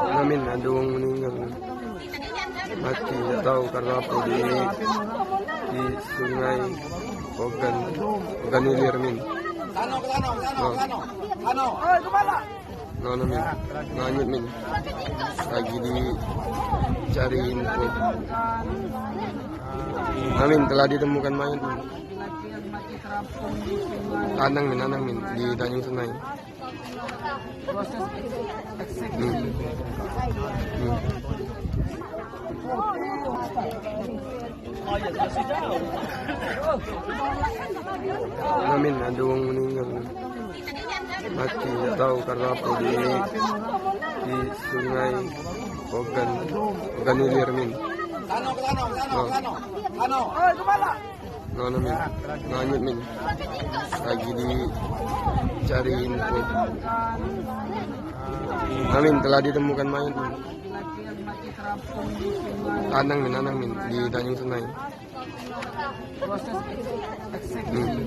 Namin ada yang meninggal mati, tidak tahu karena apa di sungai Ogan Ilir min. Min lanjut min lagi dicari info. Amin telah ditemukan mayat min. Anang min di Tanjung Senai. Amin ada yang meninggal mati, tidak tahu karena apa di sungai Ogan Ilir min. Min lanjut min lagi dicari info. Amin telah ditemukan mayat min. Anang min di Tanjung Senai. Proses eksekusi.